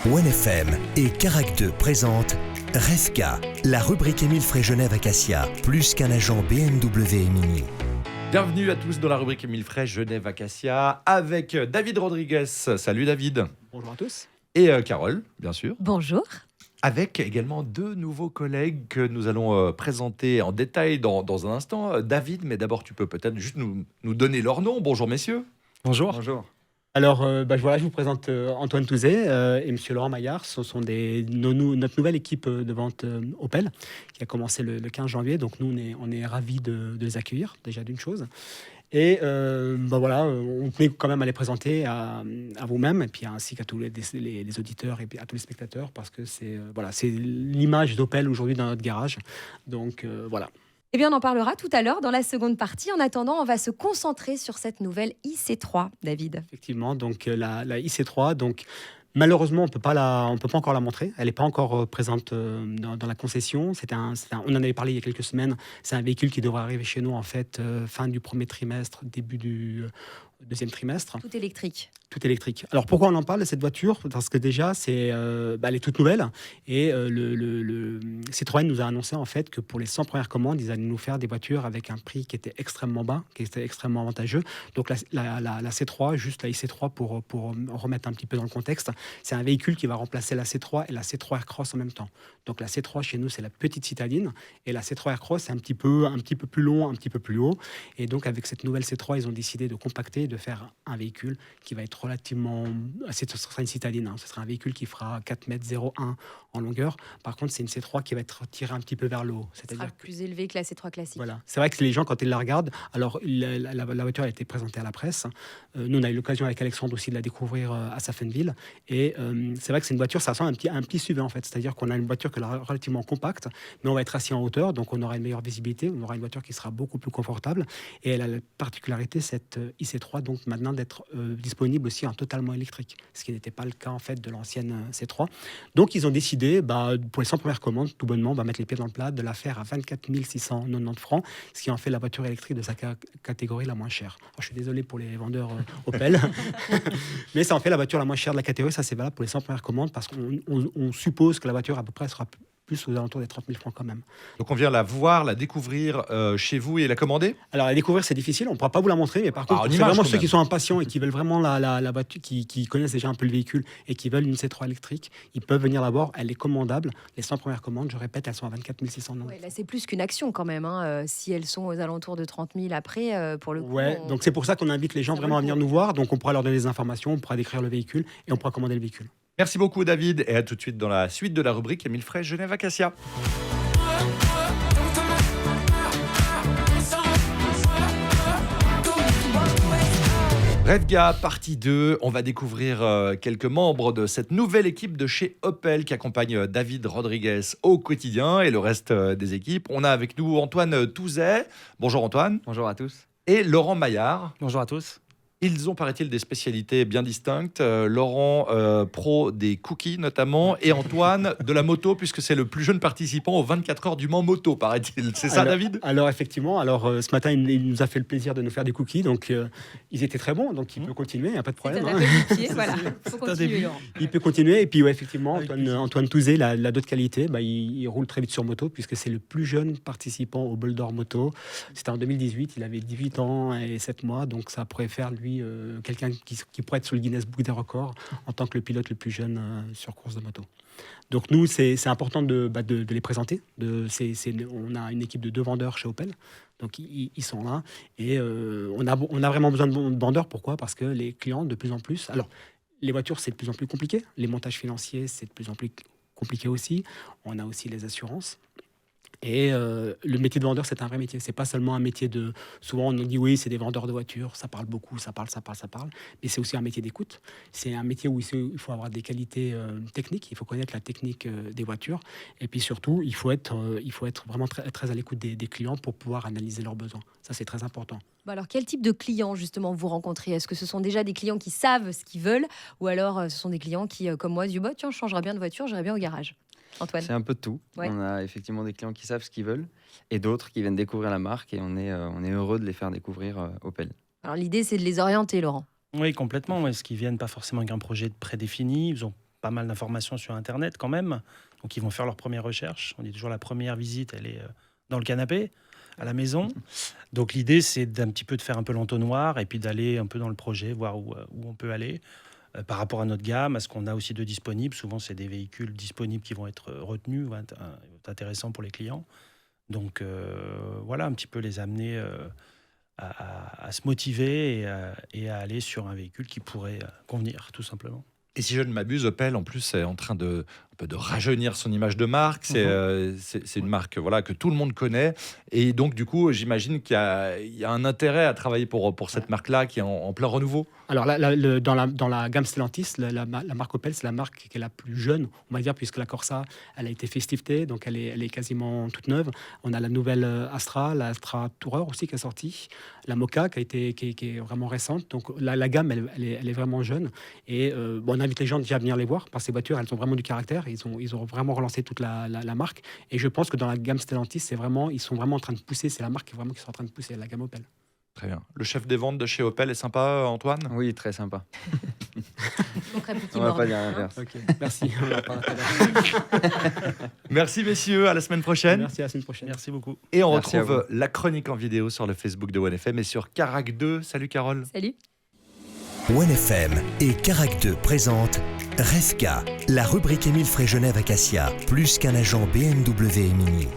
OneFM et Carac 2 présentent Revka, la rubrique Émile Frey Genève Acacia, plus qu'un agent BMW et Mini. Bienvenue à tous dans la rubrique Émile Frey Genève Acacia avec David Rodriguez. Salut David. Bonjour à tous. Et Carole, bien sûr. Bonjour. Avec également deux nouveaux collègues que nous allons présenter en détail dans un instant. David, mais d'abord tu peux peut-être juste nous donner leur nom. Bonjour messieurs. Bonjour. Alors, je vous présente Antoine Touzet et Monsieur Laurent Maillard. Ce sont notre nouvelle équipe de vente Opel qui a commencé le 15 janvier. Donc nous, on est ravis de les accueillir, déjà d'une chose. Et on tenait quand même à les présenter à vous-même et puis ainsi qu'à tous les auditeurs et puis à tous les spectateurs parce que c'est l'image d'Opel aujourd'hui dans notre garage. Donc voilà. Eh bien, on en parlera tout à l'heure dans la seconde partie. En attendant, on va se concentrer sur cette nouvelle IC3, David. Effectivement, donc la IC3, donc malheureusement, on peut pas encore la montrer. Elle n'est pas encore présente dans la concession. On en avait parlé il y a quelques semaines. C'est un véhicule qui devrait arriver chez nous en fait fin du premier trimestre, début du deuxième trimestre. Tout électrique. Tout électrique. Alors pourquoi on en parle de cette voiture? Parce que déjà, elle est toute nouvelle et le Citroën nous a annoncé en fait que pour les 100 premières commandes, ils allaient nous faire des voitures avec un prix qui était extrêmement bas, qui était extrêmement avantageux. Donc la C3, juste la IC3 pour remettre un petit peu dans le contexte, c'est un véhicule qui va remplacer la C3 et la C3 Aircross en même temps. Donc la C3 chez nous, c'est la petite citadine et la C3 Aircross, c'est un petit peu plus long, un petit peu plus haut. Et donc avec cette nouvelle C3, ils ont décidé de compacter, de faire un véhicule qui va être relativement... Ce sera une citadine, ce sera un véhicule qui fera 4,01 m en longueur. Par contre, c'est une C3 qui va être tirée un petit peu vers le haut. C'est-à-dire plus élevé que la C3 classique. Voilà. C'est vrai que les gens, quand ils la regardent, alors la voiture a été présentée à la presse. Nous, on a eu l'occasion avec Alexandre aussi de la découvrir à Safenville. Et c'est vrai que c'est une voiture, ça ressemble à un petit SUV en fait. C'est-à-dire qu'on a une voiture qui est relativement compacte, mais on va être assis en hauteur, donc on aura une meilleure visibilité, on aura une voiture qui sera beaucoup plus confortable. Et elle a la particularité, cette IC3, donc maintenant d'être disponible aussi en totalement électrique, ce qui n'était pas le cas en fait de l'ancienne C3. Donc ils ont décidé, pour les 100 premières commandes, tout bonnement, mettre les pieds dans le plat, de la faire à 24 690 francs, ce qui en fait la voiture électrique de sa catégorie la moins chère. Alors, je suis désolé pour les vendeurs Opel, mais ça en fait la voiture la moins chère de la catégorie. Ça c'est valable pour les 100 premières commandes parce qu'on suppose que la voiture à peu près sera plus aux alentours des 30 000 francs quand même. Donc on vient la voir, la découvrir chez vous et la commander. Alors la découvrir c'est difficile, on ne pourra pas vous la montrer, mais par contre c'est vraiment ceux qui sont impatients et qui veulent vraiment la voiture, qui connaissent déjà un peu le véhicule et qui veulent une C3 électrique, ils peuvent venir la voir, elle est commandable. Les 100 premières commandes, je répète, elles sont à 24 690. Ouais, là c'est plus qu'une action quand même, si elles sont aux alentours de 30 000 après, pour le coup. Ouais, donc c'est pour ça qu'on invite les gens vraiment à venir nous voir, donc on pourra leur donner des informations, on pourra décrire le véhicule et on pourra commander le véhicule. Merci beaucoup David et à tout de suite dans la suite de la rubrique Émile Frey Genève Acacia. Revka, partie 2, on va découvrir quelques membres de cette nouvelle équipe de chez Opel qui accompagne David Rodriguez au quotidien et le reste des équipes. On a avec nous Antoine Touzet. Bonjour Antoine. Bonjour à tous. Et Laurent Maillard. Bonjour à tous. Ils ont, paraît-il, des spécialités bien distinctes. Laurent, pro des cookies notamment, et Antoine, de la moto, puisque c'est le plus jeune participant aux 24 heures du Mans moto, paraît-il. C'est ça, David ? Alors, effectivement. Ce matin, il nous a fait le plaisir de nous faire des cookies. Donc, ils étaient très bons. Donc, il peut continuer. Il n'y a pas de problème. Voilà. Faut continuer, Laurent. Il peut continuer. Et puis, ouais, effectivement, Antoine Touzet, il a d'autres qualités. Il roule très vite sur moto, puisque c'est le plus jeune participant au Bol d'Or moto. C'était en 2018. Il avait 18 ans et 7 mois. Donc, ça pourrait faire, lui, quelqu'un qui pourrait être sur le Guinness Book des records en tant que le pilote le plus jeune sur course de moto. Donc nous, c'est important de les présenter. On a une équipe de 2 vendeurs chez Opel, donc ils sont là. Et on a vraiment besoin de vendeurs. Pourquoi ? Parce que les clients, de plus en plus... Alors, les voitures, c'est de plus en plus compliqué. Les montages financiers, c'est de plus en plus compliqué aussi. On a aussi les assurances. Et le métier de vendeur, c'est un vrai métier. C'est pas seulement un métier de... Souvent, on nous dit, oui, c'est des vendeurs de voitures, ça parle beaucoup, ça parle. Mais c'est aussi un métier d'écoute. C'est un métier où il faut avoir des qualités techniques, il faut connaître la technique des voitures. Et puis surtout, il faut être vraiment très, très à l'écoute des clients pour pouvoir analyser leurs besoins. Ça, c'est très important. Alors, quel type de clients, justement, vous rencontrez ? Est-ce que ce sont déjà des clients qui savent ce qu'ils veulent ? Ou alors, ce sont des clients qui, comme moi, disent, tiens, je changerais bien de voiture, j'irais bien au garage ? Antoine. C'est un peu de tout. Ouais. On a effectivement des clients qui savent ce qu'ils veulent et d'autres qui viennent découvrir la marque et on est heureux de les faire découvrir Opel. Alors l'idée, c'est de les orienter, Laurent. Oui, complètement. Est-ce qu'ils viennent pas forcément avec un projet prédéfini ? Ils ont pas mal d'informations sur Internet quand même. Donc, ils vont faire leur première recherche. On dit toujours la première visite, elle est dans le canapé, à la maison. Donc, l'idée, c'est d'un petit peu de faire un peu l'entonnoir et puis d'aller un peu dans le projet, voir où on peut aller par rapport à notre gamme, à ce qu'on a aussi de disponible. Souvent, c'est des véhicules disponibles qui vont être retenus, vont être intéressants pour les clients. Donc, voilà, un petit peu les amener à se motiver et à aller sur un véhicule qui pourrait convenir, tout simplement. Et si je ne m'abuse, Opel, en plus, est en train un peu de rajeunir son image de marque. C'est une marque que tout le monde connaît. Et donc, du coup, j'imagine qu'il y a un intérêt à travailler pour cette marque-là qui est en plein renouveau. Alors, dans la gamme Stellantis, la marque Opel, c'est la marque qui est la plus jeune, on va dire, puisque la Corsa, elle a été facelliftée, donc elle est quasiment toute neuve. On a la nouvelle Astra, la Astra Tourer aussi qui est sortie, la Moka qui est vraiment récente. Donc, la gamme, elle est vraiment jeune. Et on invite les gens déjà à venir les voir, parce que ces voitures, elles ont vraiment du caractère. Ils ont vraiment relancé toute la marque. Et je pense que dans la gamme Stellantis, ils sont vraiment en train de pousser. C'est la marque qui sont en train de pousser, la gamme Opel. Très bien. Le chef des ventes de chez Opel est sympa, Antoine ? Oui, très sympa. On va pas dire l'inverse. Okay. Merci. Merci messieurs, à la semaine prochaine. Merci, à la semaine prochaine. Merci beaucoup. Et on Merci retrouve la chronique en vidéo sur le Facebook de OneFM et sur Carac 2. Salut Carole. Salut. OneFM et Carac 2 présentent Resca, la rubrique Émile Frégenet avec Acia, plus qu'un agent BMW et Mini.